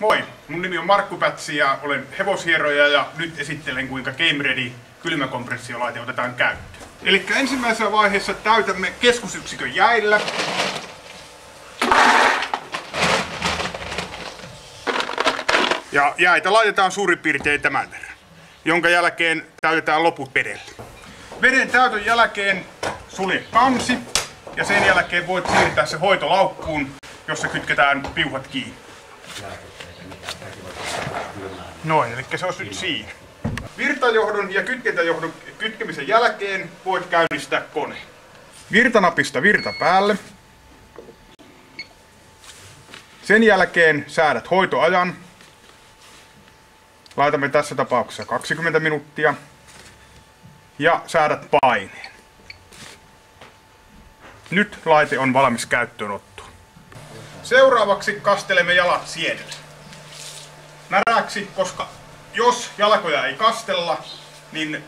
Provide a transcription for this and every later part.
Moi, mun nimi on Markku Pätsi ja olen hevoshieroja ja nyt esittelen kuinka Game Ready kylmäkompressiolaite otetaan käyttöön. Eli ensimmäisessä vaiheessa täytämme keskusyksikön jäillä. Ja jäitä laitetaan suurin piirtein tämän verran, jonka jälkeen täytetään loput vedellä. Veden täytön jälkeen sulje kansi ja sen jälkeen voit siirtää se hoitolaukkuun, jossa kytketään piuhat kiinni. Noin, eli se on nyt siinä. Virtajohdon ja kytkentäjohdon kytkemisen jälkeen voit käynnistää koneen. Virtanapista virta päälle. Sen jälkeen säädät hoitoajan. Laitamme tässä tapauksessa 20 minuuttia. Ja säädät paineen. Nyt laite on valmis käyttöönottoon. Seuraavaksi kastelemme jalat sienelle. Märäksi, koska jos jalkoja ei kastella, niin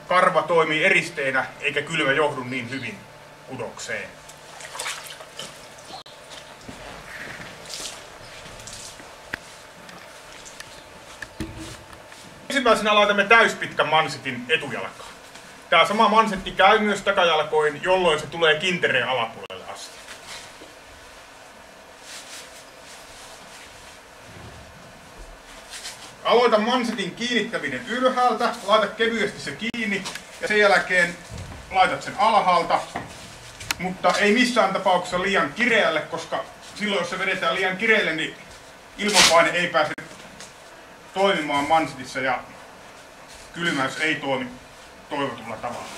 karva toimii eristeenä eikä kylmä johdu niin hyvin kudokseen. Ensimmäisenä laitamme täyspitkän mansetin etujalkaan. Tämä sama mansetti käy myös takajalkoin, jolloin se tulee kintereen alapuolelle asti. Aloita mansetin kiinnittäminen ylhäältä, laita kevyesti se kiinni ja sen jälkeen laitat sen alhaalta, mutta ei missään tapauksessa liian kireälle, koska silloin jos se vedetään liian kireälle, niin ilmanpaine ei pääse toimimaan mansetissa ja kylmäys ei toimi toivotulla tavalla.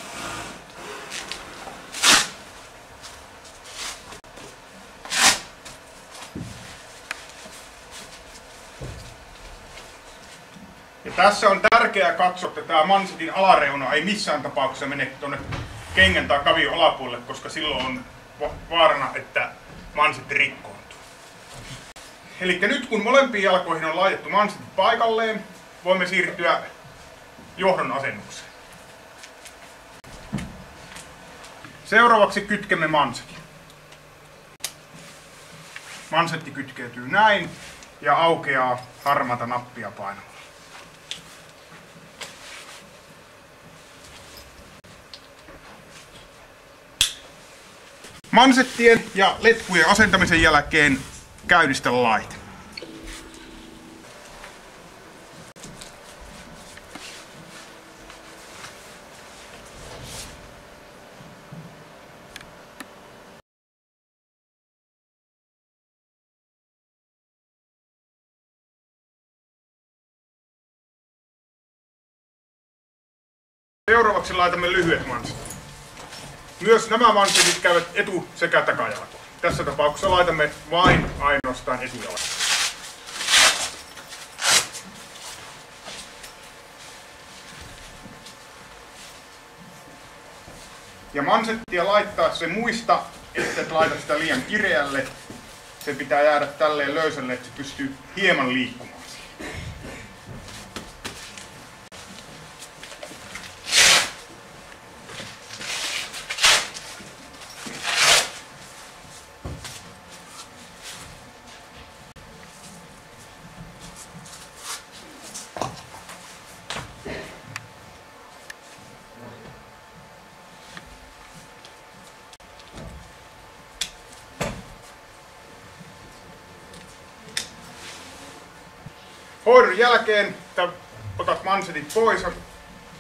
Ja tässä on tärkeää katsoa, että tämä mansetin alareuna ei missään tapauksessa mene tuonne kengän tai kavion alapuolelle, koska silloin on vaarana, että mansetti rikkoontuu. Eli nyt kun molempiin jalkoihin on laitettu mansetit paikalleen, voimme siirtyä johdon asennukseen. Seuraavaksi kytkemme mansetin. Mansetti kytkeytyy näin ja aukeaa harmaata nappia painamalla. Mansettien ja letkujen asentamisen jälkeen käynnistä laite. Seuraavaksi laitamme lyhyet mansetit. Myös nämä mansetit käyvät etu- sekä takajalkoon. Tässä tapauksessa laitamme vain ainoastaan etujalkoon. Ja mansettia laittaa se muista, että et laita sitä liian kireälle. Se pitää jäädä tälleen löysälle, että se pystyy hieman liikkumaan. Hoidon jälkeen otat mansetit pois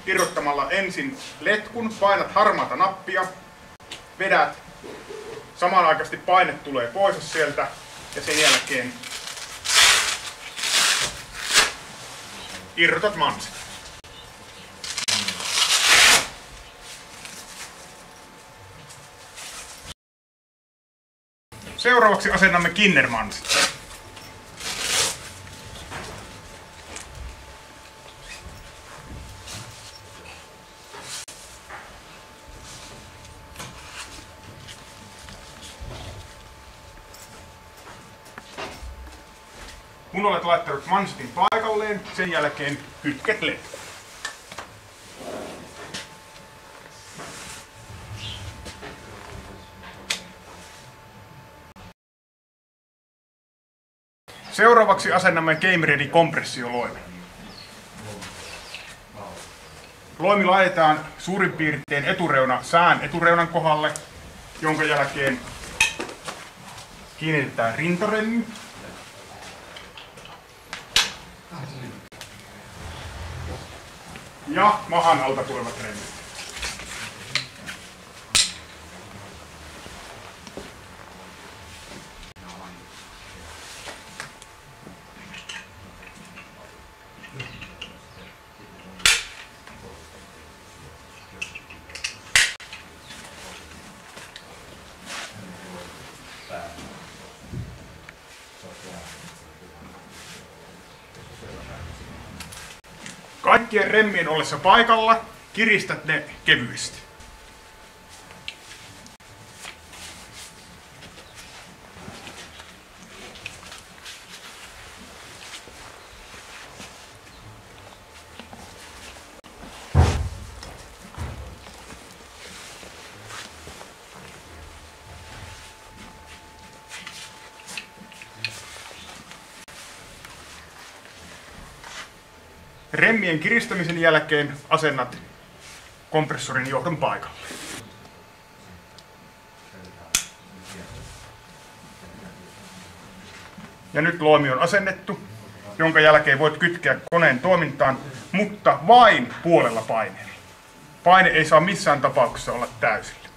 irrottamalla ensin letkun, painat harmaata nappia, vedät, samanaikaisesti paine tulee pois sieltä ja sen jälkeen irrotat mansetit. Seuraavaksi asennamme kinnermansetin. Kun olet laittanut mansetin paikalleen, sen jälkeen kytket letkun. Seuraavaksi asennamme Game Ready kompressioloimen. Loimi laitetaan suurin piirtein sään etureunan kohdalle, jonka jälkeen kiinnitetään rintaremmi. Ja mahan alta tulevat remmit. Kaikkien remmien ollessa paikalla kiristät ne kevyesti. Remmien kiristämisen jälkeen asennat kompressorin johdon paikalle. Ja nyt loimi on asennettu, jonka jälkeen voit kytkeä koneen toimintaan, mutta vain puolella paineella. Paine ei saa missään tapauksessa olla täysillä.